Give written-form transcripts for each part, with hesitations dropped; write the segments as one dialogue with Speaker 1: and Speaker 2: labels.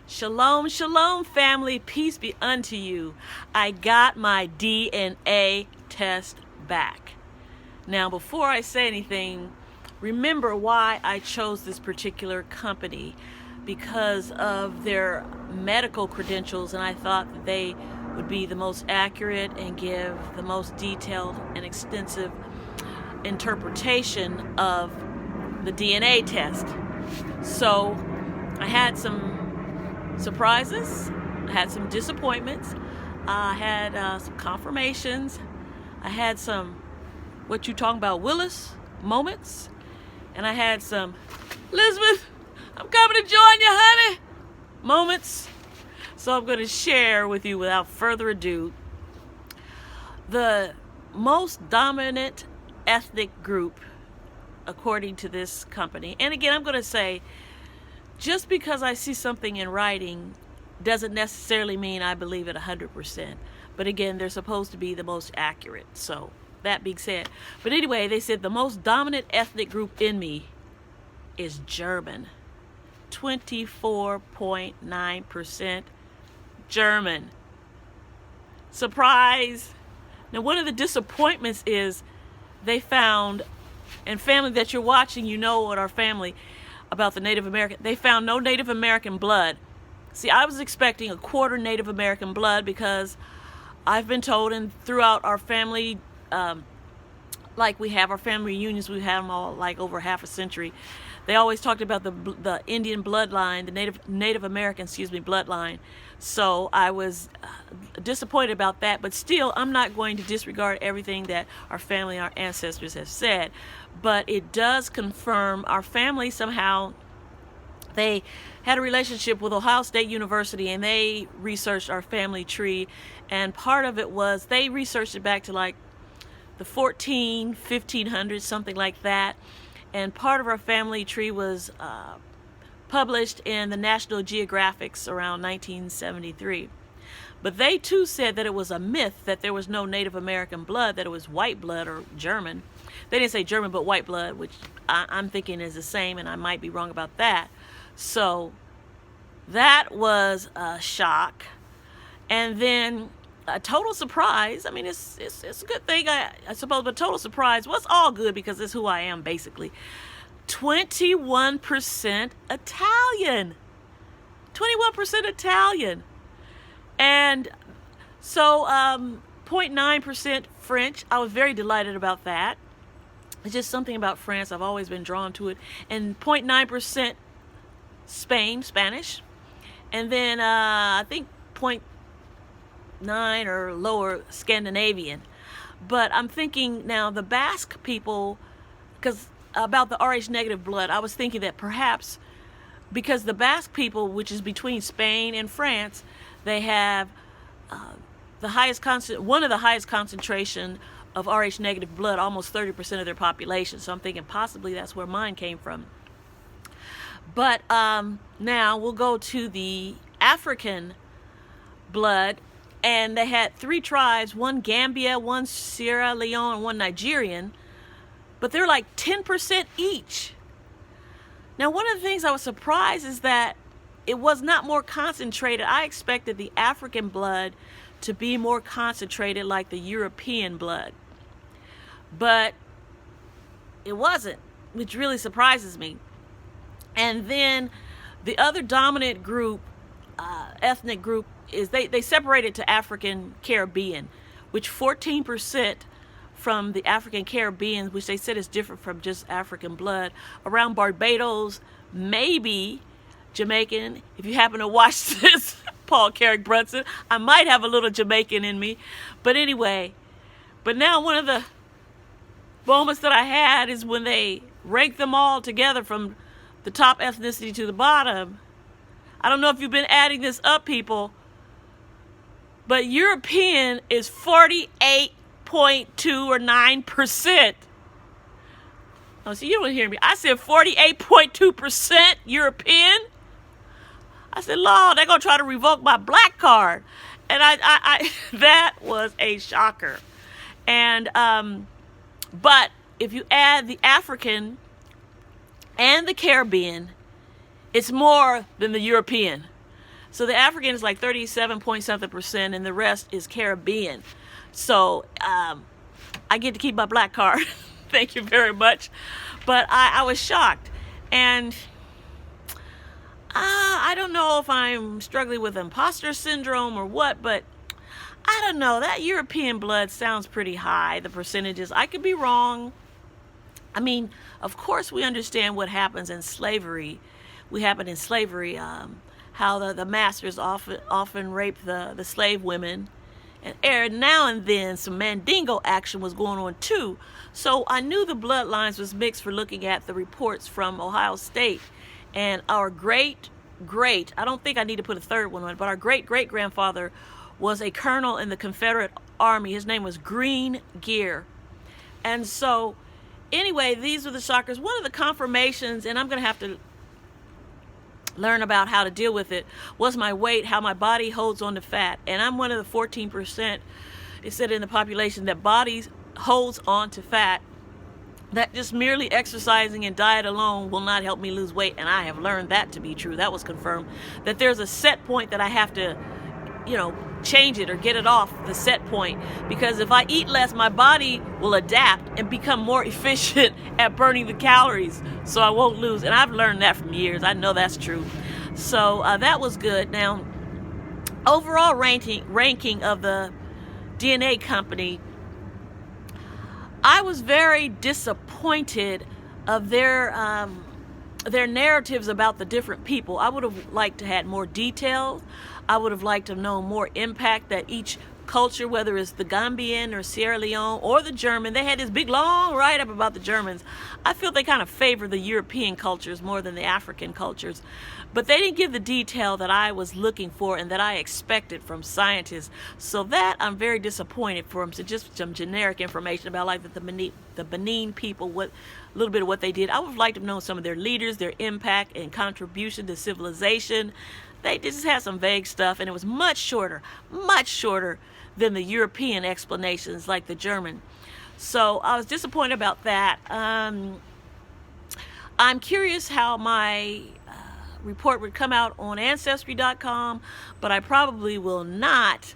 Speaker 1: Shalom, shalom, family. Peace be unto you. I got my DNA test back. Now, before I say anything, remember why I chose this particular company. Because of their medical credentials, and I thought that they would be the most accurate and give the most detailed and extensive interpretation of the DNA test. So I had some surprises, I had some disappointments, I had some confirmations, I had some what you talking about Willis moments, and I had some Elizabeth, I'm coming to join you, honey moments. So I'm going to share with you without further ado the most dominant ethnic group according to this company. And again, I'm going to say, just because I see something in writing doesn't necessarily mean I believe it 100%. But again, they're supposed to be the most accurate. So that being said, but anyway, they said the most dominant ethnic group in me is German. 24.9% German. Surprise. Now, one of the disappointments is they found, and family that you're watching, you know what our family about the Native American, they found no Native American blood. See, I was expecting a quarter Native American blood because I've been told, and throughout our family, like we have our family reunions, we have them all like over half a century. They always talked about the Indian bloodline, the Native American, bloodline. So I was disappointed about that, but still, I'm not going to disregard everything that our family, our ancestors have said. But it does confirm our family somehow. They had a relationship with Ohio State University, and they researched our family tree. And part of it was they researched it back to like the 1500s, something like that. And part of our family tree was published in the National Geographics around 1973. But they too said that it was a myth that there was no Native American blood, that it was white blood or German. They didn't say German, but white blood, which I'm thinking is the same, and I might be wrong about that. So that was a shock. And then a total surprise. I mean, it's a good thing, I suppose, but total surprise. Well, it's all good because it's who I am, basically. 21% Italian. 21% Italian. And so 0.9% French. I was very delighted about that. It's just something about France. I've always been drawn to it. And 0.9% Spanish. And then I think 0.9 or lower Scandinavian. But I'm thinking now the Basque people, because about the Rh negative blood, I was thinking that perhaps because the Basque people, which is between Spain and France, they have one of the highest concentration of Rh negative blood, almost 30% of their population. So I'm thinking possibly that's where mine came from. But now we'll go to the African blood, and they had 3 tribes, one Gambia, one Sierra Leone, and one Nigerian, but they're like 10% each. Now, one of the things I was surprised is that it was not more concentrated. I expected the African blood to be more concentrated like the European blood, but it wasn't, which really surprises me. And then the other dominant group, ethnic group, is they separated to African Caribbean, which 14% from the African Caribbean, which they said is different from just African blood, around Barbados, maybe Jamaican. If you happen to watch this, Paul Carrick Brunson, I might have a little Jamaican in me. But anyway, but now one of the moments that I had is when they ranked them all together from the top ethnicity to the bottom. I don't know if you've been adding this up, people, but European is 48.2 or 9%. Oh, so you don't hear me. I said 48.2% European. I said, Lord, they're going to try to revoke my black card. And I that was a shocker. And, but if you add the African and the Caribbean, it's more than the European. So the African is like 37 point something percent, and the rest is Caribbean. So I get to keep my black card. Thank you very much. But I was shocked. And I don't know if I'm struggling with imposter syndrome or what, but I don't know. That European blood sounds pretty high, the percentages. I could be wrong. I mean, of course we understand what happens in slavery. How the masters often rape the slave women. And now and then some Mandingo action was going on too. So I knew the bloodlines was mixed for looking at the reports from Ohio State. And our I don't think I need to put a third one on it, but our great-great-grandfather was a colonel in the Confederate Army. His name was Green Gear. And so, anyway, these were the shockers. One of the confirmations, and I'm going to have to learn about how to deal with it, was my weight, how my body holds on to fat. And I'm one of the 14%, it said in the population, that bodies holds on to fat. That just merely exercising and diet alone will not help me lose weight. And I have learned that to be true. That was confirmed. That there's a set point that I have to, change it or get it off the set point. Because if I eat less, my body will adapt and become more efficient at burning the calories. So I won't lose. And I've learned that from years. I know that's true. So that was good. Now, overall ranking of the DNA company, I was very disappointed of their narratives about the different people. I would have liked to had more details. I would have liked to know more impact that each culture, whether it's the Gambian or Sierra Leone or the German, they had this big long write-up about the Germans. I feel they kind of favor the European cultures more than the African cultures. But they didn't give the detail that I was looking for and that I expected from scientists. So that I'm very disappointed for them. So just some generic information about like the Benin people, what a little bit of what they did. I would have liked to know some of their leaders, their impact and contribution to civilization. They just had some vague stuff, and it was much shorter than the European explanations like the German. So I was disappointed about that. I'm curious how my report would come out on Ancestry.com, but I probably will not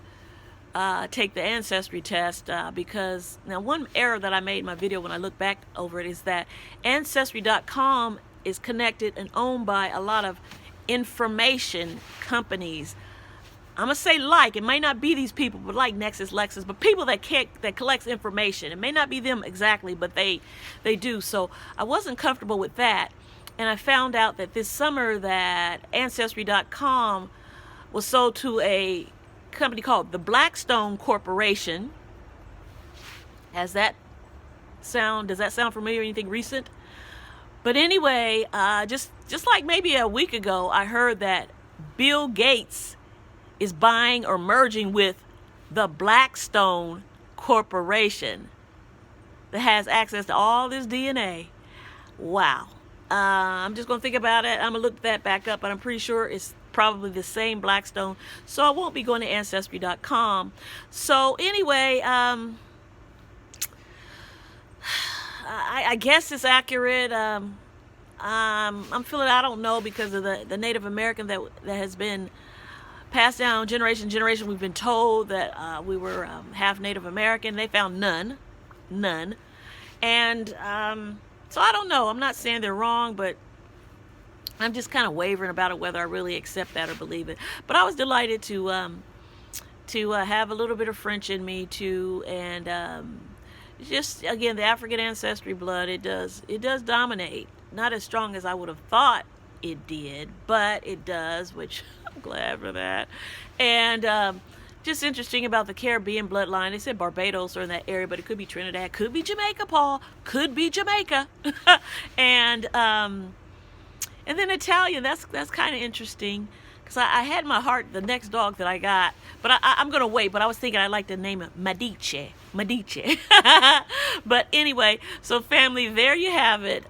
Speaker 1: take the Ancestry test because now one error that I made in my video when I look back over it is that Ancestry.com is connected and owned by a lot of information companies. I'm gonna say it may not be these people, but like Nexus, Lexus, but people that collects information. It may not be them exactly, but they do. So I wasn't comfortable with that, and I found out that this summer that Ancestry.com was sold to a company called the Blackstone Corporation. Does that sound familiar? Anything recent? But anyway, just like maybe a week ago, I heard that Bill Gates is buying or merging with the Blackstone Corporation that has access to all this DNA. Wow. I'm just going to think about it. I'm going to look that back up, but I'm pretty sure it's probably the same Blackstone. So I won't be going to Ancestry.com. So anyway, I guess it's accurate. I'm feeling, I don't know, because of the Native American that has been passed down generation to generation. We've been told that we were half Native American. They found none. And so I don't know. I'm not saying they're wrong, but I'm just kind of wavering about it, whether I really accept that or believe it. But I was delighted to have a little bit of French in me too, and just again, the African ancestry blood, it does dominate. Not as strong as I would have thought it did, but it does, which I'm glad for that. And just interesting about the Caribbean bloodline. They said Barbados or in that area, but it could be Trinidad, could be Jamaica, Paul, could be Jamaica. And then Italian, that's kind of interesting. Because I had in my heart the next dog that I got, but I'm going to wait. But I was thinking I'd like to name it Medici. But anyway, so family, there you have it.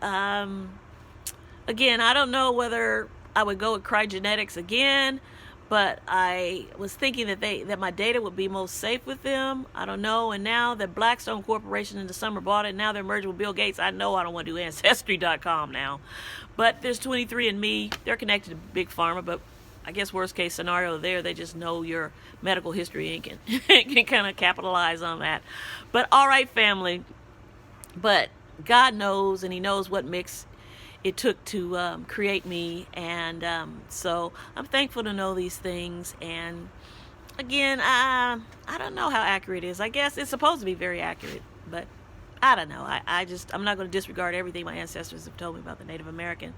Speaker 1: Again, I don't know whether I would go with cryogenetics again, but I was thinking that my data would be most safe with them. I don't know. And now that Blackstone Corporation in the summer bought it, now they're merging with Bill Gates. I know I don't want to do Ancestry.com now. But there's 23andMe. They're connected to Big Pharma, but I guess worst case scenario there, they just know your medical history and can kind of capitalize on that. But all right, family. But God knows, and He knows what mix it took to create me, and so I'm thankful to know these things. And again, I don't know how accurate it is. I guess it's supposed to be very accurate, but I don't know. I'm not going to disregard everything my ancestors have told me about the Native American.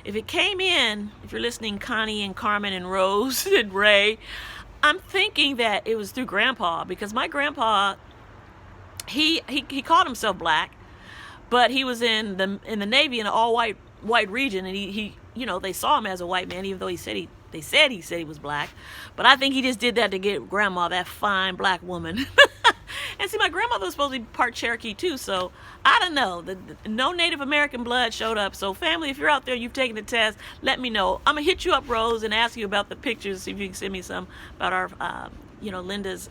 Speaker 1: If it came in, if you're listening, Connie and Carmen and Rose and Ray, I'm thinking that it was through Grandpa, because my grandpa, he called himself black, but he was in the Navy in an all white region, and he they saw him as a white man, even though they said he was black. But I think he just did that to get Grandma, that fine black woman. And see, my grandmother was supposed to be part Cherokee too, so I don't know. No Native American blood showed up. So family, if you're out there, you've taken the test, let me know. I'm gonna hit you up, Rose, and ask you about the pictures, see if you can send me some about our Linda's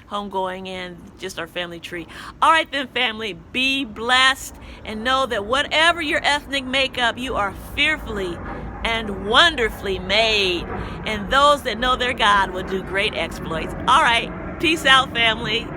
Speaker 1: homegoing and just our family tree. All right then, family, be blessed, and know that whatever your ethnic makeup, you are fearfully and wonderfully made, and those that know their God will do great exploits. All right, peace out, family.